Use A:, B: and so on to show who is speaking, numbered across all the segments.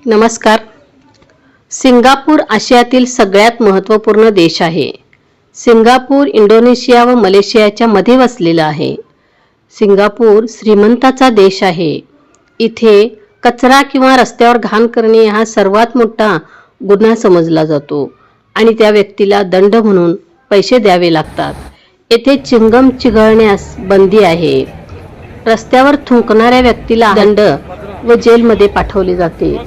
A: नमस्कार. सिंगापूर आशियातील सगळ्यात महत्त्वपूर्ण देश आहे. सिंगापूर इंडोनेशिया व मलेशियाच्या मध्ये वसलेला आहे. सिंगापूर श्रीमंताचा देश आहे. इथे कचरा किंवा रस्त्यावर घाण करणे हा सर्वात मोठा गुन्हा समजला जातो आणि त्या व्यक्तीला दंड म्हणून पैसे द्यावे लागतात. येथे चिंगम चिघळण्यास बंदी आहे. रस्त्यावर थुंकणाऱ्या व्यक्तीला दंड व जेलमध्ये पाठवले जाते.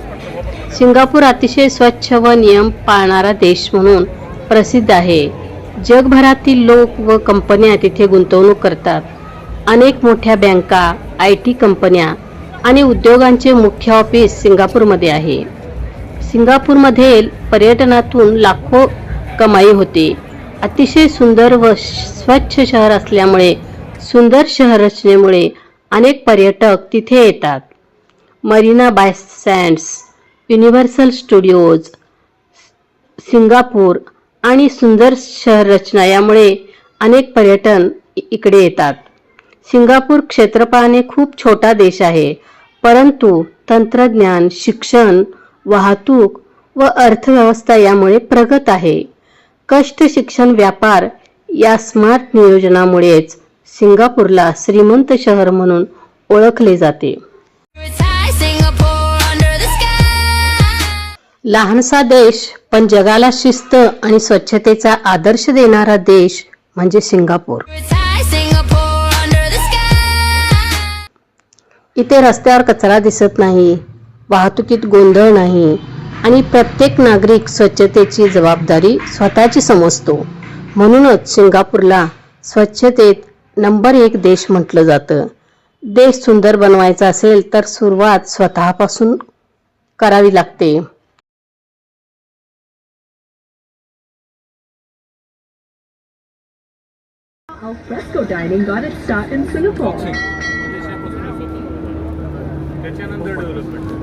A: सिंगापूर अतिशय स्वच्छ व नियम पाळणारा देश म्हणून प्रसिद्ध आहे. जगभरातील लोक व कंपन्या तिथे गुंतवणूक करतात. अनेक मोठ्या बँका, IT कंपन्या आणि उद्योगांचे मुख्य ऑफिस सिंगापूरमध्ये आहे. सिंगापूरमध्ये पर्यटनातून लाखो कमाई होते. अतिशय सुंदर व स्वच्छ शहर असल्यामुळे सुंदर शहर रचनेमुळे अनेक पर्यटक तिथे येतात. Marina Bay Sands, Universal Studios, Singapore आणि सुंदर शहर रचना यामुळे अनेक पर्यटन इकडे येतात. सिंगापूर क्षेत्रफळाने खूप छोटा देश आहे, परंतु तंत्रज्ञान, शिक्षण, वाहतूक व अर्थव्यवस्था यामुळे प्रगत आहे. कष्ट, शिक्षण, व्यापार या स्मार्ट नियोजनामुळेच सिंगापूरला श्रीमंत शहर म्हणून ओळखले जाते. लहानसा देश पण जगाला शिस्त आणि स्वच्छतेचा आदर्श देणारा देश म्हणजे सिंगापूर. इथे रस्त्यावर कचरा दिसत नाही, वाहतुकीत गोंधळ नाही आणि प्रत्येक नागरिक स्वच्छतेची जबाबदारी स्वतःची समजतो. म्हणूनच सिंगापूरला स्वच्छतेत नंबर 1 देश म्हटलं जातं. देश सुंदर बनवायचा असेल तर सुरुवात स्वतःपासून करावी लागते.
B: Al fresco dining got its start in Singapore.
C: त्याच्यानंतर डेव्हलपमेंट